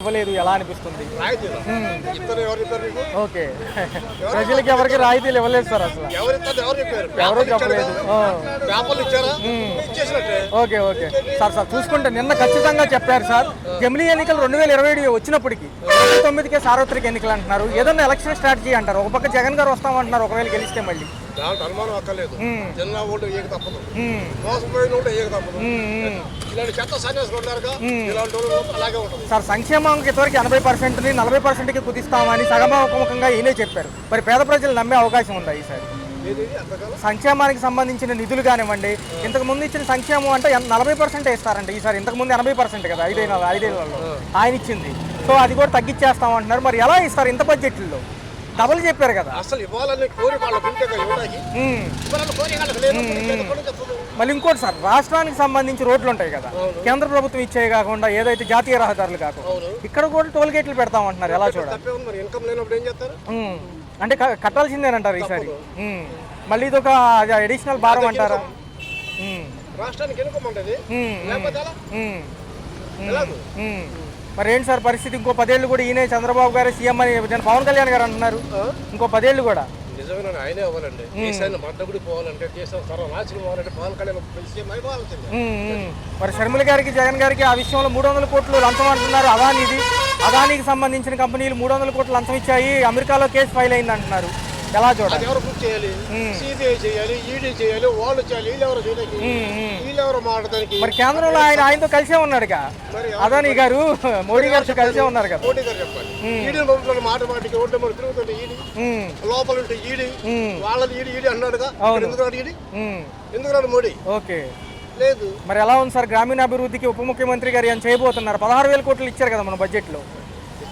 ఇవ్వలేదు ఎలా అనిపిస్తుంది? ఓకే, ప్రజలకి ఎవరికి రాయితీలు ఇవ్వలేదు సార్ అసలు ఎవరో చెప్పలేదు. ఓకే ఓకే సార్ చూసుకుంటే నిన్న ఖచ్చితంగా చెప్పారు సార్, జమిలీ ఎన్నికలు 2027 వచ్చినప్పటికీ 2029కే సార్వత్రిక ఎన్నికలు అంటున్నారు. ఏదన్నా ఎలక్షన్ స్ట్రాటజీ అంటారు. ఒక పక్క జగన్ గారు వస్తామంటున్నారు ఒకవేళ గెలిస్తే మళ్ళీ. అనుమానం అక్కర్లేదు, జిల్లా ఓటు ఏక తప్పదు, మోసపోయిన ఓటు ఏక తప్పదు. ఇలాంటి చెత్త సన్యాసులు ఉన్నారుగా, ఇలాంటి అలాగే ఉంటుంది సార్. సంక్షేమానికి ఇంతవరకు 80%ని 40%కి కుదిస్తామని సగముఖంగా ఈయనే చెప్పారు. మరి పేద ప్రజలు నమ్మే అవకాశం ఉందా ఈసారి? సంక్షేమానికి సంబంధించిన నిధులు కానివ్వండి, ఇంతకు ముందు ఇచ్చిన సంక్షేమం అంటే 40% ఇస్తారంట ఈసారి. ఇంతకు ముందు 80% కదా ఐదేళ్లలో ఆయన ఇచ్చింది. సో అది కూడా తగ్గించేస్తామంటున్నారు. మరి ఎలా ఇస్తారు ఇంత బడ్జెట్లో? డబుల్ చెప్పారు కదా. అసలు ఇవ్వాలని కోరి మళ్ళీ ఇంకోటి సార్, రాష్ట్రానికి సంబంధించి రోడ్లు ఉంటాయి కదా, కేంద్ర ప్రభుత్వం ఇచ్చేవి కాకుండా ఏదైతే జాతీయ రహదారులు కాకుండా ఇక్కడ కూడా టోల్ గేట్లు పెడతామంటున్నారు. ఎలా చూడాలి? అంటే కట్టాల్సిందేనంటారు ఈసారి. మళ్ళీ ఇది ఒక అడిషనల్ భారం అంటారా? మరి ఏంటి సార్ పరిస్థితి? ఇంకో 10 ఏళ్ళు కూడా ఈయనే చంద్రబాబు గారు సీఎం అని పవన్ కళ్యాణ్ గారు అంటున్నారు. ఇంకో 10 ఏళ్ళు కూడా నిజమైన ఆయనే అవ్వాలండి. దేశాన్ని మద్దబడి పోవాలంటే, దేశం సర్వనాశనం పోవాలంటే పవన్ కళ్యాణ్ సీఎం అయిపోవాల్సిందే. మరి షర్మిల గారికి జగన్ గారికి ఆ విషయంలో 300 కోట్లు లంచం అంటున్నారు. అదానికి సంబంధించిన కంపెనీలు 300 కోట్లు లంచం ఇచ్చాయి, అమెరికాలో కేసు ఫైల్ అయింది అంటున్నారు. ఎలా చూడాలి? ఎవరు పూర్తి చేయాలి? సిబిఐ చేయాలి, ఈడీ చేయాలి, వాళ్ళు చేయాలి. వీళ్ళెవరు చేయడానికి, వీళ్ళెవరు మాట్లాడడానికి? మరి కేంద్రంలో ఆయనతో కలిసే ఉన్నాడుగా అదానీ గారు, మోడీ గారితో కలిసే ఉన్నారు కదా. మోడీ గారు చెప్పాలి. ఈడీ పంపుతున్న మాట మాటికి ఓటే మరి తిరుగుతుంటే ఈడీ లోపల ఉంటే ఈడీ వాళ్ళని ఈడీ అన్నాడుగా. ఎందుకు రాడు మోడీ? ఓకే లేదు. మరి ఎలా ఉంది సార్ గ్రామీణాభివృద్ధికి ఉప ముఖ్యమంత్రి గారు ఏం చేయబోతున్నారు? 16,000 కోట్లు ఇచ్చారు కదా మన బడ్జెట్ లో.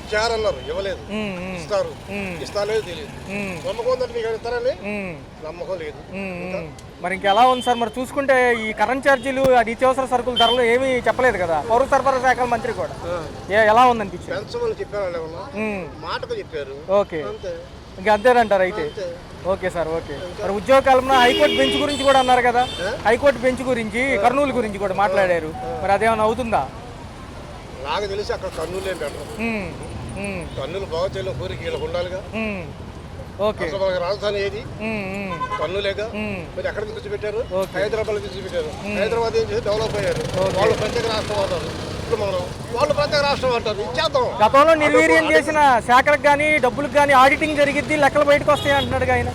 ఇచ్చారన్నారు, ఇవ్వలేదు. ఇస్తారు, ఇస్తాలేదు తెలియదు. నమ్మకం ఉందంటే మీకు ఇస్తారని నమ్మకం లేదు. మరి ఇంకెలా ఉంది సార్? మరి చూసుకుంటే ఈ కరెంట్ ఛార్జీలు, నిత్యావసర సరుకుల ధరలు ఏమీ చెప్పలేదు కదా పౌర సరఫరా శాఖ మంత్రి కూడా. ఎలా ఉందనిపించింది? పెంచమని చెప్పారు, మాటకు చెప్పారు. ఓకే, ఇంకా అంతేనంటారు అయితే. Okay sir, okay. మరి ఉద్యోగ కల్పన హైకోర్టు బెంచ్ గురించి కూడా అన్నారు కదా, హైకోర్టు బెంచ్ గురించి, కర్నూలు గురించి కూడా మాట్లాడారు. మరి అదేమైనా అవుతుందా? నాకు తెలిసి అక్కడ కర్నూలు ఏం పెట్టరు. కర్నూలు బాగా చేయడం కోరిక వీళ్ళకి ఉండాలిగా. అసలు మనకి రాజధాని ఏది? కర్నూలేగా. మీరు ఎక్కడ తీసుకొచ్చిపెట్టారు? హైదరాబాద్ తీసుకొచ్చిపెట్టారు. హైదరాబాద్ ఏం చేసి డెవలప్ అయ్యారు. వాళ్ళు ప్రత్యేక రాష్ట్రం అవుతారు. ఇప్పుడు మనం వాళ్ళు ప్రత్యేక రాష్ట్రం అంటారు. ఇచ్చేద్దాం. గతంలో నిర్వీర్యం చేసిన శాఖలకు కానీ డబ్బులకు కానీ ఆడిటింగ్ జరిగిద్ది, లెక్కలు బయటకు వస్తాయి అంటున్నాడు ఆయన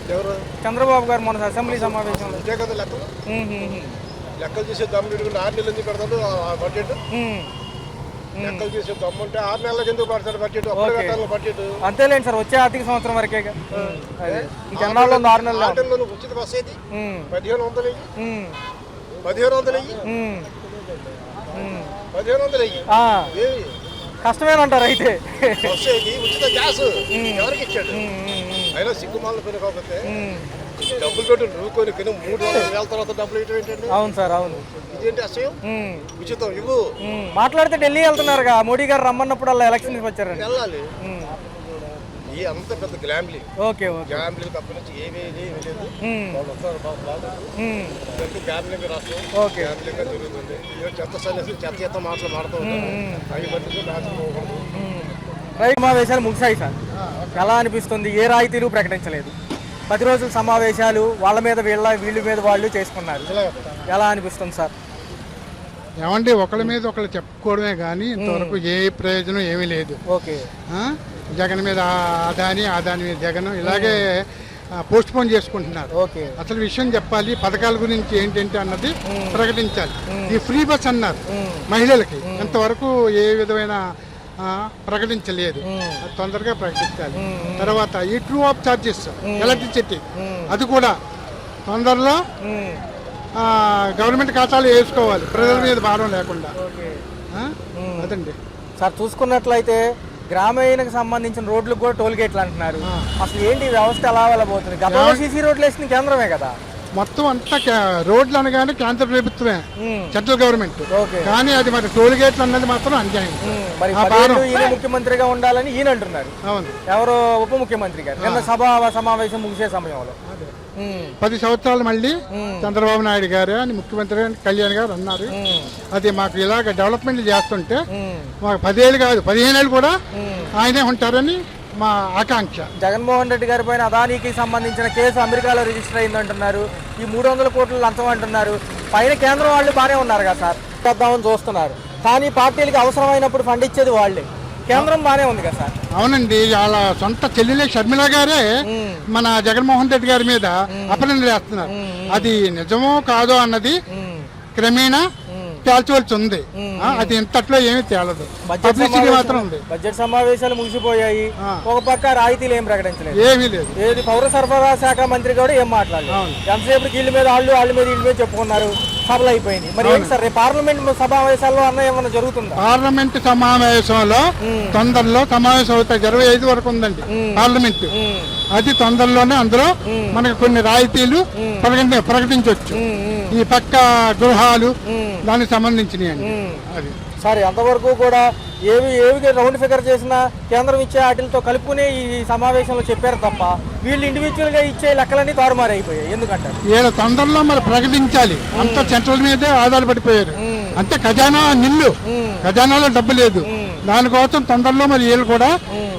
చంద్రబాబు గారు మొన్న అసెంబ్లీ సమావేశంలో. అంతే కదా లెక్కలు. లెక్కలు చేసే దమ్ము 6 నెలలు ఎందుకు పెడతాడు బడ్జెట్? లెక్కలు చేసే దమ్ము ఉంటే 6 నెలలకు ఎందుకు పడతాడు బడ్జెట్? బడ్జెట్ అంతేలేండి సార్, వచ్చే ఆర్థిక సంవత్సరం వరకే. ఇంకెన్నాళ్ళు 6 నెలలు ఉచిత బస్ ఏది? 1500 1500 కష్టమేనంటారు అయితే. ఉచిత గ్యాస్ ఎవరికి ఇచ్చాడు? అయినా సిగ్గుమాలను పని కాకపోతే డబ్బులు పెట్టి నువ్వుకొని 300,000 తర్వాత డబ్బులు ఏంటంటే. అవును సార్, అవును. ఇదేంటి అసహ్యం? ఉచితం ఇవ్వు. మాట్లాడితే ఢిల్లీ వెళ్తున్నారుగా, మోడీ గారు రమ్మన్నప్పుడు అలా ఎలక్షన్ వచ్చారండి. వెళ్ళాలి. ఈ అంత పెద్ద గ్లాంబ్లీ. ఓకే, గ్లాంబ్లీ తప్ప నుంచి ఏమీ లేదు. వాళ్ళు వస్తారు గ్లాంబ్లింగ్ రాష్ట్రం. ఓకే, గ్లాంబ్లింగ్ జరుగుతుంది. చెత్త సన్యాసి చెత్త మాట్లాడుతూ ఉంటారు. అవి మధ్య రాష్ట్రం రైతు సమావేశాలు ముగిశాయి సార్, ఎలా అనిపిస్తుంది? ఏ రాయితీలు ప్రకటించలేదు, 10 రోజుల సమావేశాలు వాళ్ళ మీద వీళ్ళ మీద వాళ్ళు చేసుకున్నారు. ఎలా అనిపిస్తుంది సార్? ఏమంటే ఒకళ్ళ మీద ఒకళ్ళు చెప్పుకోవడమే కానీ ఇంతవరకు ఏ ప్రయోజనం ఏమీ లేదు. ఓకే, జగన్ మీద అదాని మీద జగన్ ఇలాగే పోస్ట్ పోన్ చేసుకుంటున్నారు. ఓకే, అసలు విషయం చెప్పాలి, పథకాల గురించి ఏంటంటే అన్నది ప్రకటించాలి. ఈ ఫ్రీ బస్ అన్నారు మహిళలకి, ఇంతవరకు ఏ విధమైన ప్రకటించలేదు. తొందరగా ప్రకటించాలి. తర్వాత ఈ ట్రూ ఆఫ్ చార్జెస్ ఎలక్ట్రిసిటీ అది కూడా తొందరలో గవర్నమెంట్ ఖాతాలు వేసుకోవాలి, ప్రజల మీద భారం లేకుండా. అదండి సార్. చూసుకున్నట్లయితే గ్రామీణకు సంబంధించిన రోడ్లకు కూడా టోల్ గేట్లు అంటున్నారు. అసలు ఏంటి వ్యవస్థ ఎలా వెళ్ళబోతుంది? గతంలో సీసీ రోడ్లు వేసిన కేంద్రమే కదా. మొత్తం అంతా రోడ్లు అనగానే కేంద్ర ప్రభుత్వమే, సెంట్రల్ గవర్నమెంట్. కానీ అది మరి టోల్ గేట్లు అన్నది మాత్రం అన్యాయం. ఈయన ముఖ్యమంత్రిగా ఉండాలని ఈయన అంటున్నారు. అవును, ఎవరో ఉప ముఖ్యమంత్రి గారు నిన్న సమావేశం ముగిసే సమయంలో. 10 సంవత్సరాలు మళ్ళీ చంద్రబాబు నాయుడు గారు అని ముఖ్యమంత్రి కళ్యాణ్ గారు అన్నారు. అది మాకు ఇలాగ డెవలప్మెంట్ చేస్తుంటే మాకు 10 ఏళ్ళు కాదు 15 ఏళ్ళు కూడా ఆయనే ఉంటారని మా ఆకాంక్ష. జగన్మోహన్ రెడ్డి గారి పైన అదానీకి సంబంధించిన కేసు అమెరికాలో రిజిస్టర్ అయిందంటున్నారు. ఈ 300 కోట్లు లంచం అంటున్నారు. పైన కేంద్రం వాళ్ళు బాగానే ఉన్నారు కదా సార్, చేద్దామని చూస్తున్నారు. కానీ పార్టీలకి అవసరమైనప్పుడు ఫండ్ ఇచ్చేది వాళ్ళే. కేంద్రం బాగానే ఉంది కదా సార్. అవునండి, వాళ్ళ సొంత చెల్లెలే షర్మిల గారే మన జగన్మోహన్ రెడ్డి గారి మీద అపనిందలు వేస్తున్నారు. అది నిజమో కాదో అన్నది క్రమేణా తేల్చవలసి ఉంది. అది ఇంతట్లో ఏమీ తేలదు, పబ్లిసిటీ మాత్రం ఉంది. బడ్జెట్ సమావేశాలు ముగిసిపోయాయి. ఒక పక్క రాయితీలు ఏం ప్రకటించలేదు, ఏమీ లేదు. ఏది పౌర సరఫరా శాఖ మంత్రి కూడా ఏం మాట్లాడలేదు. ఎంతసేపు వీళ్ళ మీద వాళ్ళ మీద వీళ్ళ మీద చెప్పుకున్నారు. సభలు అయిపోయింది. మరి ఏంటి సార్ రేపు పార్లమెంట్ సమావేశాల్లో అన్న ఏమన్నా జరుగుతుందా? పార్లమెంట్ సమావేశంలో తొందరలో సమావేశం అవుతాయి. 25 వరకు ఉందండి పార్లమెంట్. అది తొందరలోనే అందులో మనకు కొన్ని రాయితీలు ప్రకటించవచ్చు. ఈ పక్క గృహాలు దానికి సంబంధించినవి. అది సరే, అంతవరకు కూడా ఏవి రౌండ్ ఫిగర్ చేసినా కేంద్రం ఇచ్చే వాటితో కలుపుకునే ఈ సమావేశంలో చెప్పారు తప్ప వీళ్ళు ఇండివిజువల్ గా ఇచ్చే లెక్కలన్నీ తారుమారు అయిపోయాయి. ఎందుకంటారు? వీళ్ళ తొందరలో మరి ప్రకటించాలి. అంత సెంట్రల్ మీదే ఆధారపడిపోయారు. అంతే, ఖజానా నిల్లు, ఖజానాలో డబ్బు లేదు. దానికోసం తొందరలో మరి వీళ్ళు కూడా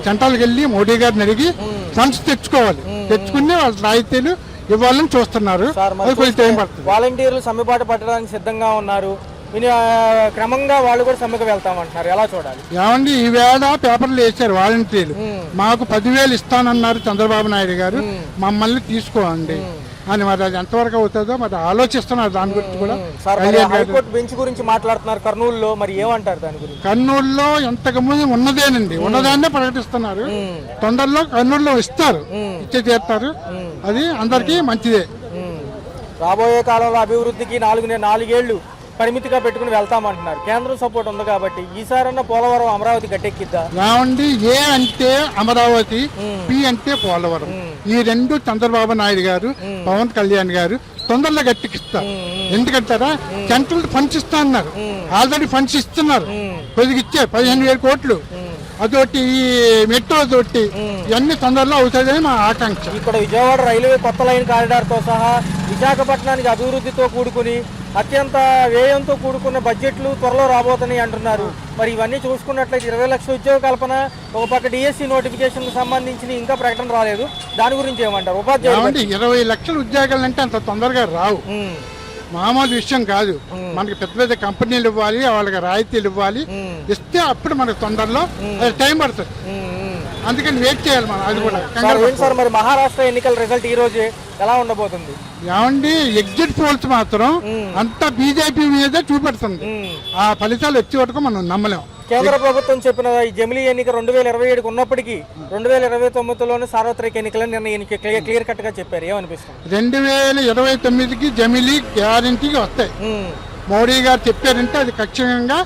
సెంట్రల్కి వెళ్ళి మోడీ గారిని అడిగి ఫండ్స్ తెచ్చుకోవాలి. తెచ్చుకుని వాళ్ళ రాయితీలు ఇవ్వాలని చూస్తున్నారు. వాలంటీర్లు సమ్మెబాటు పట్టడానికి సిద్ధంగా ఉన్నారు. క్రమంగా వాళ్ళు కూడా సమ్మెకు వెళ్తామంటున్నారు. ఎలా చూడాలి? ఏమండి, ఈవేళ పేపర్లు వేశారు వాలంటీర్లు. మాకు 10,000 ఇస్తానన్నారు చంద్రబాబు నాయుడు గారు, మమ్మల్ని తీసుకోండి అని. మరి అది ఎంతవరకు అవుతుందో మరి ఆలోచిస్తున్నారు. దాని గురించి కూడా హైకోర్టు బెంచ్ గురించి మాట్లాడుతున్నారు కర్నూలులో. మరి ఏమంటారు దాని గురించి? కర్నూలులో ఎంతకు ముందు ఉన్నదేనండి, ఉన్నదాన్నే ప్రకటిస్తున్నారు. తొందరలో కర్నూలులో ఇస్తారు, ఇచ్చే తీరుతారు. అది అందరికీ మంచిదే. రాబోయే కాలంలో అభివృద్ధికి 4 ఏళ్లు పరిమితిగా పెట్టుకుని వెళ్తామంటున్నారు. కేంద్రం సపోర్ట్ ఉంది కాబట్టి ఈసారన్నా పోలవరం అమరావతి గట్టెక్కిద్దా? రావండి. ఏ అంటే అమరావతి, పి అంటే పోలవరం. ఈ రెండు చంద్రబాబు నాయుడు గారు, పవన్ కళ్యాణ్ గారు తొందరలో గట్టెక్కిస్తారు. ఎందుకంటారా, సెంట్రల్ ఫండ్స్ ఇస్తా అన్నారు. ఆల్రెడీ ఫండ్స్ ఇస్తున్నారు, కొద్దిగా ఇచ్చారు 15,000 కోట్లు. అదొకటి, ఈ మెట్రో తోటి ఇవన్నీ తొందరలో అవుతాయని మా ఆకాంక్ష. ఇక్కడ విజయవాడ రైల్వే కొత్త లైన్ కారిడార్ తో సహా విశాఖపట్నానికి అభివృద్ధితో కూడుకుని అత్యంత వ్యయంతో కూడుకున్న బడ్జెట్లు త్వరలో రాబోతున్నాయి అంటున్నారు. మరి ఇవన్నీ చూసుకున్నట్లయితే 20 లక్షల ఉద్యోగ కల్పన, ఒక పక్క డిఎస్సి నోటిఫికేషన్ సంబంధించి ఇంకా ప్రకటన రాలేదు. దాని గురించి ఏమంటారు? ఉపాధ్యాయులు 20 లక్షల ఉద్యోగాలు అంటే అంత తొందరగా రావు, మామూలు విషయం కాదు. మనకి పెద్ద పెద్ద కంపెనీలు ఇవ్వాలి, వాళ్ళకి రాయితీలు ఇవ్వాలి. ఇస్తే అప్పుడు మనకు తొందరలో టైం పడుతుంది. అందుకని వెయిట్ చేయాలి మనం. అది కూడా సార్, మరి మహారాష్ట్ర ఎన్నికల రిజల్ట్ ఈ రోజే ఎలా ఉండబోతుంది? ఏమండి, ఎగ్జిట్ పోల్స్ మాత్రం అంతా బీజేపీ మీద చూపెడుతుంది. ఆ ఫలితాలు వచ్చే వరకు మనం నమ్మలేం. కేంద్ర ప్రభుత్వం చెప్పిన ఈ జమిలీ ఎన్నిక 2027 ఉన్నప్పటికీ 2029లోనే సార్వత్రిక ఎన్నికలని నిన్న క్లియర్ కట్ గా చెప్పారు. ఏమనిపిస్తుంది? 2029కి జమిలీ గ్యారంటీగా వస్తాయి. మోడీ గారు చెప్పారంటే అది ఖచ్చితంగా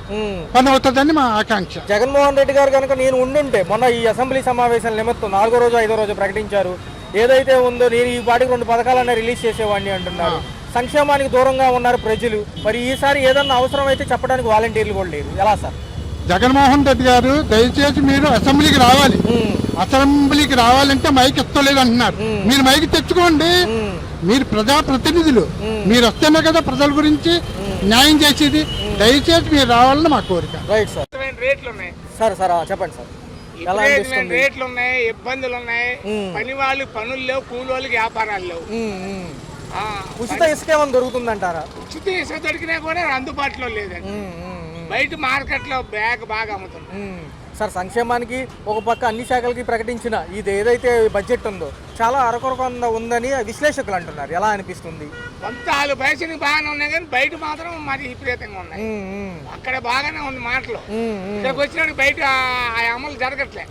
పని అవుతుందని మా ఆకాంక్ష. జగన్మోహన్ రెడ్డి గారు కనుక నేను ఉండుంటే మొన్న ఈ అసెంబ్లీ సమావేశాల నిమిత్తం 4వ రోజు 5వ రోజు ప్రకటించారు. ఏదైతే ఉందో నేను ఈ పాటికి 2 పథకాలన్నా రిలీజ్ చేసేవాడిని అంటున్నారు. సంక్షేమానికి దూరంగా ఉన్నారు ప్రజలు. మరి ఈసారి ఏదన్నా అవసరం అయితే చెప్పడానికి వాలంటీర్లు కూడా లేరు. ఎలా సార్? జగన్మోహన్ రెడ్డి గారు దయచేసి మీరు అసెంబ్లీకి రావాలి. అసెంబ్లీకి రావాలంటే మైక్ ఇస్తలేదు అంటున్నారు. మీరు మైక్ తెచ్చుకోండి. మీరు ప్రజాప్రతినిధులు, మీరు వస్తేనే కదా ప్రజల గురించి న్యాయం చేసేది. దయచేసి మీరు రావాలని మా కోరిక. Right sir. రేట్లు ఉన్నాయి సార్ చెప్పండి సార్. రేట్లు ఉన్నాయి, ఇబ్బందులు ఉన్నాయి. పని వాళ్ళు పనులు లేవు, కూలి వాళ్ళకి వ్యాపారాలు లేవు. ఉచిత ఇసుక ఏమైనా దొరుకుతుందంటారా? ఉచిత ఇసుక దొరికినా కూడా అందుబాటులో లేదండి. బయట మార్కెట్ లో బ్యాగ్ బాగా అమ్ముతుంది. సార్, సంక్షేమానికి ఒక పక్క అన్ని శాఖలకి ప్రకటించిన ఇది ఏదైతే బడ్జెట్ ఉందో చాలా అరకొరకొంద ఉందని విశ్లేషకులు అంటున్నారు. ఎలా అనిపిస్తుంది? కొంత వాళ్ళు బయటకి బాగానే ఉన్నాయి కానీ బయట మాత్రం మరి విపరీతంగా ఉన్నాయి. అక్కడ బాగానే ఉంది మాటలు, ఇక్కడికి వచ్చినప్పుడు బయట ఆ అమలు జరగట్లే.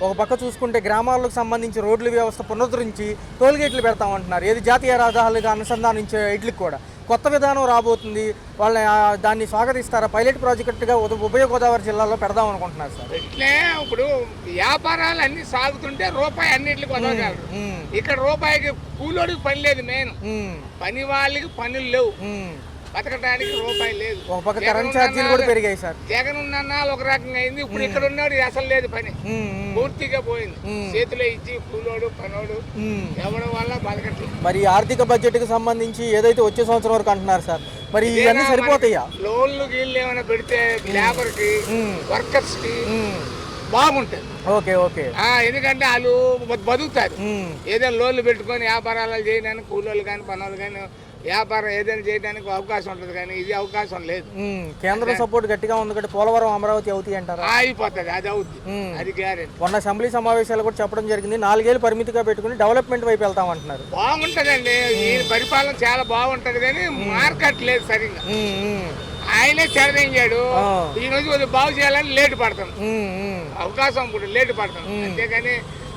ఒక పక్క చూసుకుంటే గ్రామాలకు సంబంధించి రోడ్ల వ్యవస్థ పునరుద్ధరించి టోల్గేట్లు పెడతామంటున్నారు. ఏది జాతీయ రహదారులుగా అనుసంధానించే ఇడ్లకి కూడా కొత్త విధానం రాబోతుంది. వాళ్ళ దాన్ని స్వాగతిస్తారా? పైలట్ ప్రాజెక్టుగా ఉభయ గోదావరి జిల్లాలో పెడదాం అనుకుంటున్నారు సార్. ఇట్లే ఇప్పుడు వ్యాపారాలు అన్ని సాగుతుంటే రూపాయి అన్నిటికి వదలగలరు. ఇక్కడ రూపాయికి కూలోడికి పని లేదు. మెయిన్ పని వాళ్ళకి పనులు లేవు. బతకడానికి రూపాయి లేదు. ఒక పక్క కరెంట్ ఛార్జీలు కూడా పెరిగాయి సార్. జగన్ ఉన్న ఒక రకంగా అయింది. ఇప్పుడు ఇక్కడ ఉన్నాడు అసలు లేదు పని, పూర్తిగా పోయింది. చేతిలో ఇచ్చి కూలోడు పనోడు ఎవరి వల్ల బతకట్లేదు. మరి ఆర్థిక బడ్జెట్ కి సంబంధించి ఏదైతే వచ్చే సంవత్సరం వరకు అంటున్నారు సార్, మరి ఇవన్నీ సరిపోతాయా? లోన్లు గీళ్ళు ఏమైనా పెడితే లేబర్ కి వర్కర్స్ కి బాగుంటుంది. Okay okay. ఎందుకంటే వాళ్ళు బతుకుతారు. ఏదైనా లోన్లు పెట్టుకొని వ్యాపారాలు చేయడానికి కూలోళ్ళు కానీ పనులు కానీ వ్యాపారం ఏదైనా చేయడానికి అవకాశం ఉంటుంది, కానీ ఇది అవకాశం లేదు. కేంద్ర సపోర్ట్ గట్టిగా ఉంది కాబట్టి పోలవరం అమరావతి అవుతాయి అంటారా? అయిపోతుంది, అది అవుద్ది, అది గ్యారెంటీ. మొన్న అసెంబ్లీ సమావేశాలు కూడా చెప్పడం జరిగింది, 4 ఏళ్ళు పరిమితిగా పెట్టుకుని డెవలప్మెంట్ వైపు వెళ్తామంటున్నారు. బాగుంటదండి, ఈ పరిపాలన చాలా బాగుంటది, కానీ మార్కెట్ లేదు సరిగ్గా. ఆయనే చెడదించాడు. ఈ రోజు బాగు చేయాలని లేటు పడతాం, అవకాశం ఇప్పుడు లేటు పడతాం. అంతేగాని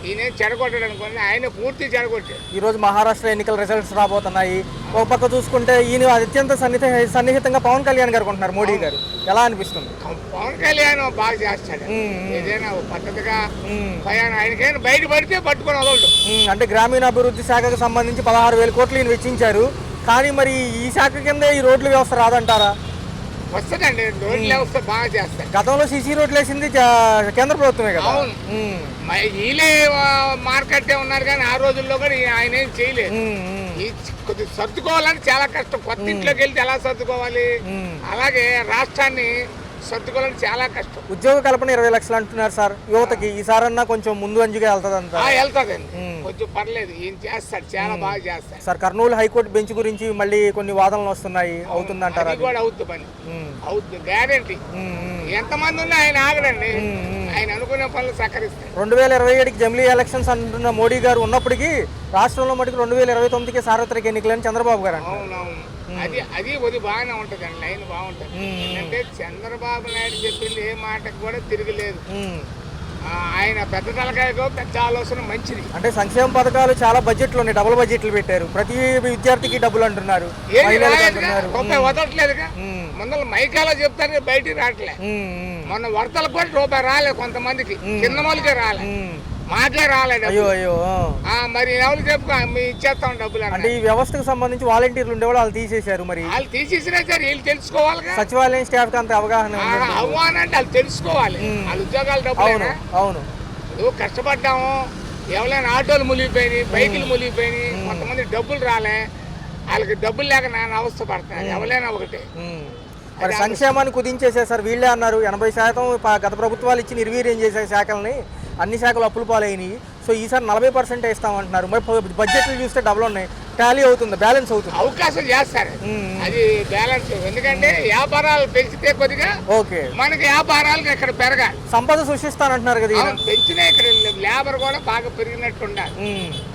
ఈయన చెడగొట్టాడు అనుకోండి, ఆయన పూర్తి చెడగొట్టాడు. ఈ రోజు మహారాష్ట్ర ఎన్నికల రిజల్ట్స్ రాబోతున్నాయి. ఒక పక్క చూసుకుంటే ఈయన అత్యంత సన్నిహితంగా పవన్ కళ్యాణ్ గారు కొంటున్నారు మోడీ గారు, ఎలా అనిపిస్తుంది? పవన్ కళ్యాణ్ బాగా చేస్తాడు, ఏదైనా పద్ధతిగా ఆయనకైనా బయట పడితే పట్టుకొని వదలడు. అంటే గ్రామీణాభివృద్ధి శాఖకు సంబంధించి 16,000 కోట్లు ఈయన వెచ్చించారు, కానీ మరి ఈ శాఖ కింద ఈ రోడ్ల వ్యవస్థ రాదంటారా? వస్తుందండి, రోడ్ల వ్యవస్థ బాగా చేస్తారు. గతంలో సీసీ రోడ్లు వేసింది కేంద్ర ప్రభుత్వమే కదా. అవును, వీళ్ళే మార్కెట్ ఉన్నారు, కానీ ఆ రోజుల్లో కూడా ఆయన ఏం చేయలేదు. కొద్దిగా సర్దుకోవాలని చాలా కష్టం. కొత్త ఇంట్లోకి వెళ్తే ఎలా సర్దుకోవాలి, అలాగే రాష్ట్రాన్ని సర్దుకోవాలని చాలా కష్టం. ఉద్యోగ కల్పన 20 లక్షలు అంటున్నారు సార్ యువతకి, ఈసారన్నా కొంచెం ముందు అంజుగా వెళ్తాదంట. వెళ్తాదండి, కొంచెం పర్లేదు, ఈయన చేస్తాడు, చాలా బాగా చేస్తాడు. సార్ కర్నూలు హైకోర్టు బెంచ్ గురించి మళ్ళీ కొన్ని వాదనలు వస్తున్నాయి, అవుతుందంటారా? అది కూడా అవుతుంది, పని అవుతుంది, గ్యారెంటీ. ఎంతమంది ఉన్నా ఆయన ఆగడండి, ఆయన అనుకునే పనులు సహకరిస్తాయి. 2027కి జమిలీ ఎలక్షన్స్ అంటున్న మోడీ గారు ఉన్నప్పటికీ రాష్ట్రంలో మటుకు 2029కి సార్వత్రిక ఎన్నికలని చంద్రబాబు గారు అంటారు. అవునవును, అది కొద్ది బాగానే ఉంటది అండి, లైన్ బాగుంటది. ఎందుకంటే చంద్రబాబు నాయుడు చెప్పింది ఏ మాటకు కూడా తిరగలేదు. ఆయన పెద్ద తలకాయకు పెద్ద ఆలోచన మంచిది. అంటే సంక్షేమ పథకాలు చాలా బడ్జెట్లు ఉన్నాయి, డబుల్ బడ్జెట్లు పెట్టారు, ప్రతి విద్యార్థికి డబ్బులు అంటున్నారు, రూపాయి వదలట్లేదుగా. ముందర మైకాలో చెప్తారు, బయటికి రావట్లే. మొన్న వరదలకు కూడా రూపాయి రాలేదు, కొంతమందికి కింద వాళ్ళకే రాలేదు, మాకే రాలేదు. అయ్యో అయ్యో. మరి ఎవరు చెప్పుకో ఇచ్చేస్తాం డబ్బులు అంటే ఈ వ్యవస్థకు సంబంధించి వాలంటీర్లు ఉండేవాళ్ళు వాళ్ళు తీసేశారు. మరి వాళ్ళు తీసేసినా సరే వీళ్ళు తెలుసుకోవాలి, సచివాలయం స్టాఫ్ కి అంత అవగాహన అంటే వాళ్ళు తెలుసుకోవాలి, వాళ్ళ ఉద్యోగాలు డబ్బులు. అవును, కష్టపడ్డాము, ఎవరైనా ఆటోలు మునిగిపోయినాయి, బైకులు మునిగిపోయినాయి, కొంతమంది డబ్బులు రాలే, వాళ్ళకి డబ్బులు లేక నాన్న అవస్థ పడుతున్నారు, ఎవరైనా ఒకటే. మరి సంక్షేమాన్ని కుదించేసేసారు వీళ్ళే అన్నారు. 80% గత ప్రభుత్వాలు ఇచ్చి నిర్వీర్యం చేసే శాఖల్ని అన్ని శాఖలు అప్పులు పాలైనవి. సో ఈసారి 40% ఇస్తామంటున్నారు. మరి బడ్జెట్లు చూస్తే డబ్బులు ఉన్నాయి, టాలీ అవుతుంది, బ్యాలెన్స్ అవుతుంది, అవకాశం చేస్తారు, అది బ్యాలెన్స్. ఎందుకంటే వ్యాపారాలు పెంచితే కొద్దిగా ఓకే, మనకి వ్యాపారాలు ఇక్కడ పెరగాలి, సంపద సృష్టిస్తానంటున్నారు కదా. పెంచినా ఇక్కడ లేబర్ కూడా బాగా పెరిగినట్టు ఉండాలి,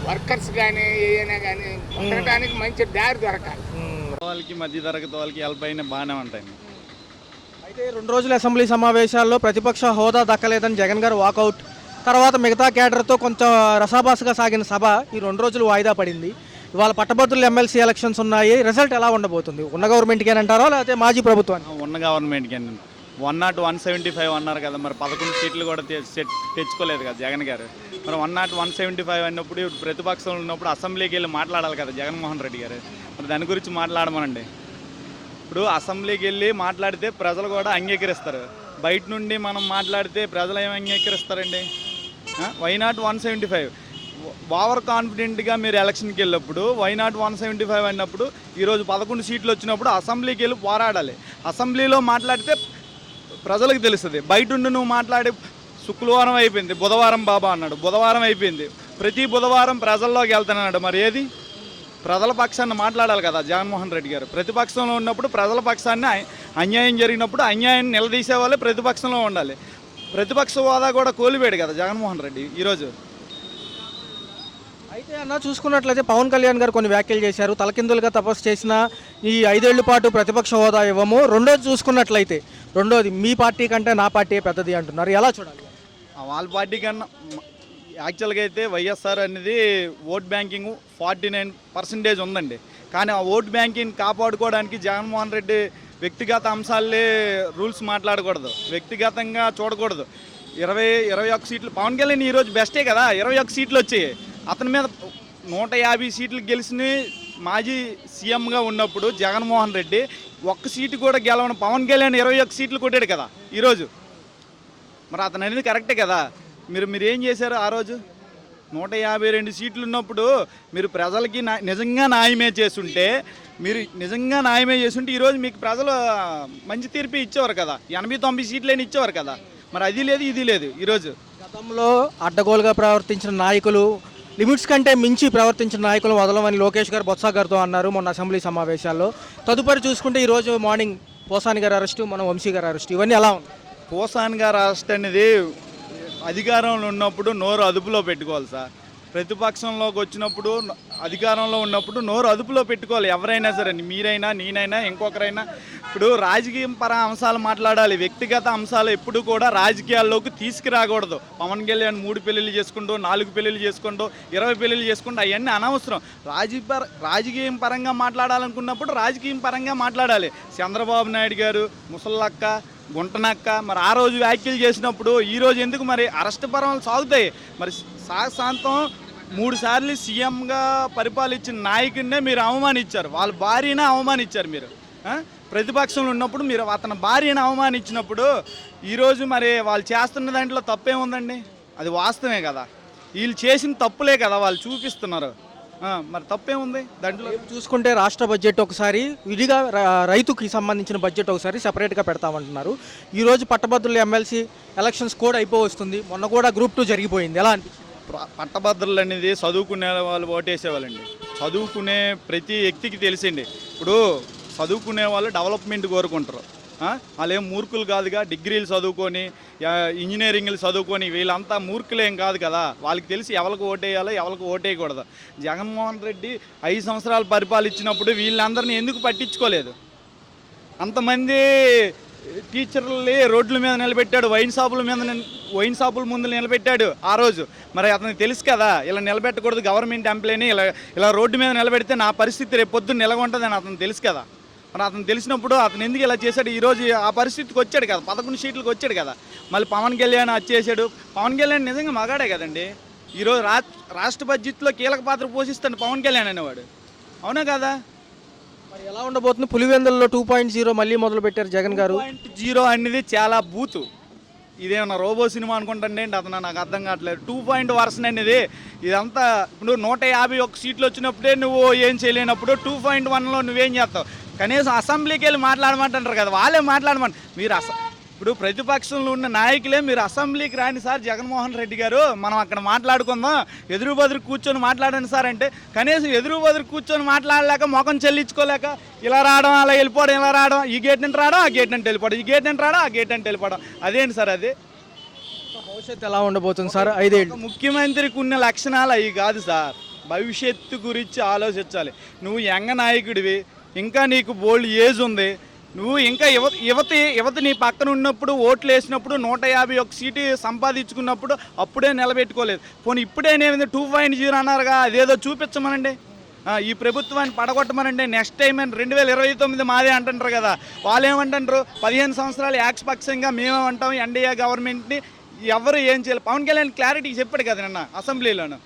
వర్కర్స్ కానీ ఏదైనా కానీ ఉండటానికి మంచి దారి దొరకాలి. వాళ్ళకి మధ్య తరగతి వాళ్ళకి హెల్ప్ అయినా బాగానే ఉంటాయి. అయితే 2 రోజుల అసెంబ్లీ సమావేశాల్లో ప్రతిపక్ష హోదా దక్కలేదని జగన్ గారు వాకౌట్, తర్వాత మిగతా కేడర్తో కొంచెం రసాభాసగా సాగిన సభ ఈ 2 రోజులు వాయిదా పడింది. ఇవాళ పట్టభద్రులు ఎమ్మెల్సీ ఎలక్షన్స్ ఉన్నాయి, రిజల్ట్ ఎలా ఉండబోతుంది? ఉన్న గవర్నమెంట్కి అంటారా లేకపోతే మాజీ ప్రభుత్వాన్ని? ఉన్న గవర్నమెంట్కి అండి. 101, 175 అన్నారు కదా, మరి 11 సీట్లు కూడా తెచ్చుకోలేదు కదా జగన్ గారు. మరి 101, 175 అన్నప్పుడు ఇప్పుడు ప్రతిపక్షంలో ఉన్నప్పుడు అసెంబ్లీకి వెళ్ళి మాట్లాడాలి కదా జగన్మోహన్ రెడ్డి గారు. మరి దాని గురించి మాట్లాడమనండి. ఇప్పుడు అసెంబ్లీకి వెళ్ళి మాట్లాడితే ప్రజలు కూడా అంగీకరిస్తారు, బయట నుండి మనం మాట్లాడితే ప్రజలు ఏమి అంగీకరిస్తారండి? Why not 175? ఓవర్ కాన్ఫిడెంట్గా మీరు ఎలక్షన్కి వెళ్ళినప్పుడు వై నాట్ 175 అన్నప్పుడు ఈరోజు 11 సీట్లు వచ్చినప్పుడు అసెంబ్లీకి వెళ్ళి పోరాడాలి. అసెంబ్లీలో మాట్లాడితే ప్రజలకు తెలుస్తుంది. బయట ఉండి నువ్వు మాట్లాడి శుక్రవారం అయిపోయింది, బుధవారం బాబా అన్నాడు, బుధవారం అయిపోయింది, ప్రతి బుధవారం ప్రజల్లోకి వెళ్తానన్నాడు. మరి ఏది? ప్రజల పక్షాన్ని మాట్లాడాలి కదా జగన్మోహన్ రెడ్డి గారు. ప్రతిపక్షంలో ఉన్నప్పుడు ప్రజల పక్షాన్ని, అన్యాయం జరిగినప్పుడు అన్యాయాన్ని నిలదీసే వాళ్ళే ప్రతిపక్షంలో ఉండాలి. ప్రతిపక్ష హోదా కూడా కోల్పోయాడు కదా జగన్మోహన్ రెడ్డి ఈరోజు. అయితే అన్న చూసుకున్నట్లయితే పవన్ కళ్యాణ్ గారు కొన్ని వ్యాఖ్యలు చేశారు, తలకిందులుగా తపస్సు చేసిన ఈ 5 ఏళ్ల పాటు ప్రతిపక్ష హోదా ఇవ్వము. రెండోది చూసుకున్నట్లయితే, రెండోది మీ పార్టీ కంటే నా పార్టీ పెద్దది అంటున్నారు, ఎలా చూడాలి? వాళ్ళ పార్టీ కన్నా యాక్చువల్గా అయితే వైఎస్ఆర్ అనేది ఓట్ బ్యాంకింగ్ 49% ఉందండి. కానీ ఆ ఓట్ బ్యాంకింగ్ కాపాడుకోవడానికి జగన్మోహన్ రెడ్డి వ్యక్తిగత అంశాలే రూల్స్ మాట్లాడకూడదు, వ్యక్తిగతంగా చూడకూడదు. 21 సీట్లు పవన్ కళ్యాణ్ ఈరోజు బెస్టే కదా, 21 సీట్లు వచ్చాయి. అతని మీద 150 సీట్లు గెలిచినవి మాజీ సీఎంగా ఉన్నప్పుడు జగన్మోహన్ రెడ్డి ఒక్క సీటు కూడా గెలవని పవన్ కళ్యాణ్ 21 సీట్లు కొట్టాడు కదా ఈరోజు. మరి అతను అనేది కరెక్టే కదా. మీరు ఏం చేశారు ఆ రోజు? 152 సీట్లు ఉన్నప్పుడు మీరు ప్రజలకి నిజంగా న్యాయమే చేస్తుంటే ఈరోజు మీకు ప్రజలు మంచి తీర్పు ఇచ్చేవారు కదా. 89 సీట్లని ఇచ్చేవారు కదా. మరి అది లేదు ఇది లేదు ఈరోజు. గతంలో అడ్డగోలుగా ప్రవర్తించిన నాయకులు, లిమిట్స్ కంటే మించి ప్రవర్తించిన నాయకులు వదలమని లోకేష్ గారు బొత్స గారితో అన్నారు మొన్న అసెంబ్లీ సమావేశాల్లో. తదుపరి చూసుకుంటే ఈరోజు మార్నింగ్ పోసాని గారు అరెస్టు, మన వంశీ గారు అరెస్టు, ఇవన్నీ ఎలా ఉంది? పోసాని గారు అరెస్ట్ అనేది అధికారంలో ఉన్నప్పుడు నోరు అదుపులో పెట్టుకోవాలి సార్. ప్రతిపక్షంలోకి వచ్చినప్పుడు అధికారంలో ఉన్నప్పుడు నోరు అదుపులో పెట్టుకోవాలి. ఎవరైనా సరే, మీరైనా నేనైనా ఇంకొకరైనా. ఇప్పుడు రాజకీయం పర అంశాలు మాట్లాడాలి, వ్యక్తిగత అంశాలు ఎప్పుడు కూడా రాజకీయాల్లోకి తీసుకురాకూడదు. పవన్ కళ్యాణ్ 3 పెళ్ళిళ్ళు చేసుకుంటూ 4 పెళ్ళిళ్ళు చేసుకుంటూ 20 పెళ్ళిళ్ళు చేసుకుంటూ అవన్నీ అనవసరం. రాజకీయం పరంగా మాట్లాడాలనుకున్నప్పుడు రాజకీయం పరంగా మాట్లాడాలి. చంద్రబాబు నాయుడు గారు, ముసలక్క, గుంటనక్క మరి ఆ రోజు వ్యాఖ్యలు చేసినప్పుడు ఈరోజు ఎందుకు మరి అరెస్ట్ పర్వాలు సాగుతాయి? మరి శాంతం 3 సార్లు సీఎంగా పరిపాలించిన నాయకుడినే మీరు అవమానించారు, వాళ్ళ భార్యనే అవమానించారు. మీరు ప్రతిపక్షంలో ఉన్నప్పుడు మీరు అతని భార్యను అవమానించినప్పుడు ఈరోజు మరి వాళ్ళు చేస్తున్న దాంట్లో తప్పేముందండి? అది వాస్తవమే కదా. వీళ్ళు చేసిన తప్పులే కదా వాళ్ళు చూపిస్తున్నారు. మరి తప్పేముంది దాంట్లో? చూసుకుంటే రాష్ట్ర బడ్జెట్ ఒకసారి విడిగా, రైతుకి సంబంధించిన బడ్జెట్ ఒకసారి సెపరేట్గా పెడతామంటున్నారు. ఈరోజు పట్టభద్రుల ఎమ్మెల్సీ ఎలక్షన్స్ కూడా అయిపోవస్తుంది. మొన్న కూడా గ్రూప్ 2 జరిగిపోయింది. ఎలా అనిపించింది? పట్టభద్రులు అనేది చదువుకునే వాళ్ళు ఓటేసేవాళ్ళండి. చదువుకునే ప్రతి వ్యక్తికి తెలిసిండి. ఇప్పుడు చదువుకునే వాళ్ళు డెవలప్మెంట్ కోరుకుంటారు. వాళ్ళు ఏం మూర్ఖులు కాదుగా. డిగ్రీలు చదువుకొని ఇంజనీరింగ్లు చదువుకొని వీళ్ళంతా మూర్ఖులేం కాదు కదా. వాళ్ళకి తెలిసి ఎవరికి ఓటేయాలో ఎవరికి ఓటేయకూడదు. జగన్మోహన్ రెడ్డి 5 సంవత్సరాలు పరిపాలించినప్పుడు వీళ్ళందరినీ ఎందుకు పట్టించుకోలేదు? అంతమంది టీచర్లని రోడ్ల మీద నిలబెట్టాడు, వైన్ షాపుల ముందు నిలబెట్టాడు ఆ రోజు. మరి అతనికి తెలుసు కదా ఇలా నిలబెట్టకూడదు, గవర్నమెంట్ ఎంప్లాయీని ఇలా రోడ్డు మీద నిలబెడితే నా పరిస్థితి రేపు పొద్దున్న నిలగొంటుందని అతను తెలుసు కదా. మరి అతను తెలిసినప్పుడు అతను ఎందుకు ఇలా చేశాడు? ఈరోజు ఆ పరిస్థితికి వచ్చాడు కదా, 11 సీట్లకు వచ్చాడు కదా. మళ్ళీ పవన్ కళ్యాణ్ వచ్చేసాడు. పవన్ కళ్యాణ్ నిజంగా మగాడే కదండి. ఈరోజు రాష్ట్ర బడ్జెట్లో కీలక పాత్ర పోషిస్తాడు పవన్ కళ్యాణ్ అనేవాడు. అవునా కదా? మరి ఎలా ఉండబోతుంది? పులివెందులలో 2.0 మళ్ళీ మొదలు పెట్టారు జగన్ గారు. 2.0 అనేది చాలా బూతు. ఇదేమన్నా రోబో సినిమా అనుకుంటాండి ఏంటి అతను? నాకు అర్థం కావట్లేదు. 2.0 వర్షన్ అనేది ఇదంతా. ఇప్పుడు 151 సీట్లు వచ్చినప్పుడే నువ్వు ఏం చేయలేనప్పుడు 2.1లో నువ్వేం చేస్తావు? కనీసం అసెంబ్లీకి వెళ్ళి మాట్లాడమంటారు కదా, వాళ్ళే మాట్లాడమని. మీరు ఇప్పుడు ప్రతిపక్షంలో ఉన్న నాయకులే మీరు అసెంబ్లీకి రాని సార్ జగన్మోహన్ రెడ్డి గారు, మనం అక్కడ మాట్లాడుకుందాం, ఎదురు బదురు కూర్చొని మాట్లాడండి సార్ అంటే కనీసం ఎదురు బదురు కూర్చొని మాట్లాడలేక ముఖం చెల్లించుకోలేక ఇలా రావడం, అలా వెళ్ళిపోవడం, ఇలా రావడం, ఈ గేట్ నుండి రావడం, ఆ గేట్ నుండి వెళ్ళిపోవడం, ఈ గేట్ నుండి రావడం, ఆ గేట్ నుండి వెళ్ళిపోవడం. అదేంటి సార్ అది? భవిష్యత్తు ఎలా ఉండబోతుంది సార్? 5 ఏళ్ళు ముఖ్యమంత్రికి ఉన్న లక్షణాలు అవి కాదు సార్. భవిష్యత్తు గురించి ఆలోచించాలి. నువ్వు యంగ నాయకుడివి, ఇంకా నీకు బోల్డ్ ఏజ్ ఉంది. నువ్వు ఇంకా యువతి నీ పక్కన ఉన్నప్పుడు ఓట్లు వేసినప్పుడు 151 సీటు సంపాదించుకున్నప్పుడు అప్పుడే నిలబెట్టుకోలేదు. పోనీ ఇప్పుడేనేది 2.0 అన్నారుగా, అదేదో చూపించమనండి. ఈ ప్రభుత్వాన్ని పడగొట్టమనండి. నెక్స్ట్ టైం 2029 మాదే అంటుంటారు కదా. వాళ్ళు ఏమంటారు? 15 సంవత్సరాలు ఏకపక్షంగా మేమేమంటాం ఎన్డీఏ గవర్నమెంట్ని ఎవరు ఏం చేయాలి? పవన్ కళ్యాణ్ క్లారిటీ చెప్పాడు కదా నిన్న అసెంబ్లీలోను.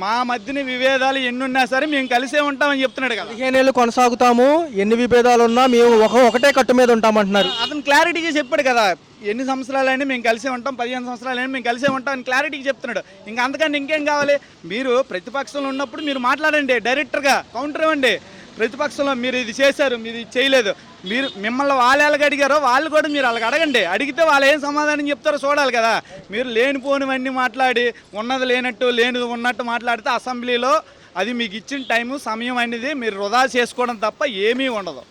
మా మధ్యన విభేదాలు ఎన్ని ఉన్నా సరే మేము కలిసే ఉంటామని చెప్తున్నాడు కదా. 15 ఏళ్ళు కొనసాగుతాము, ఎన్ని విభేదాలు ఉన్నా మేము ఒకటే కట్టు మీద ఉంటామంటున్నారు. అతను క్లారిటీగా చెప్పాడు కదా. ఎన్ని సంవత్సరాలైనా మేము కలిసే ఉంటాం, 15 సంవత్సరాలైనా మేము కలిసే ఉంటాం అని క్లారిటీగా చెప్తున్నాడు. ఇంకా అంతకన్నా ఇంకేం కావాలి? మీరు ప్రతిపక్షంలో ఉన్నప్పుడు మీరు మాట్లాడండి, డైరెక్టర్గా కౌంటర్ ఇవ్వండి. ప్రతిపక్షంలో మీరు ఇది చేశారు, మీరు ఇది చేయలేదు, మిమ్మల్ని వాళ్ళు ఎలాగ అడిగారో వాళ్ళు కూడా మీరు అలాగ అడగండి. అడిగితే వాళ్ళు ఏం సమాధానం చెప్తారో చూడాలి కదా. మీరు లేనిపోనివన్నీ మాట్లాడి ఉన్నది లేనట్టు లేనిది ఉన్నట్టు మాట్లాడితే అసెంబ్లీలో అది మీకు ఇచ్చిన టైము సమయం అనేది మీరు వృధా చేసుకోవడం తప్ప ఏమీ ఉండదు.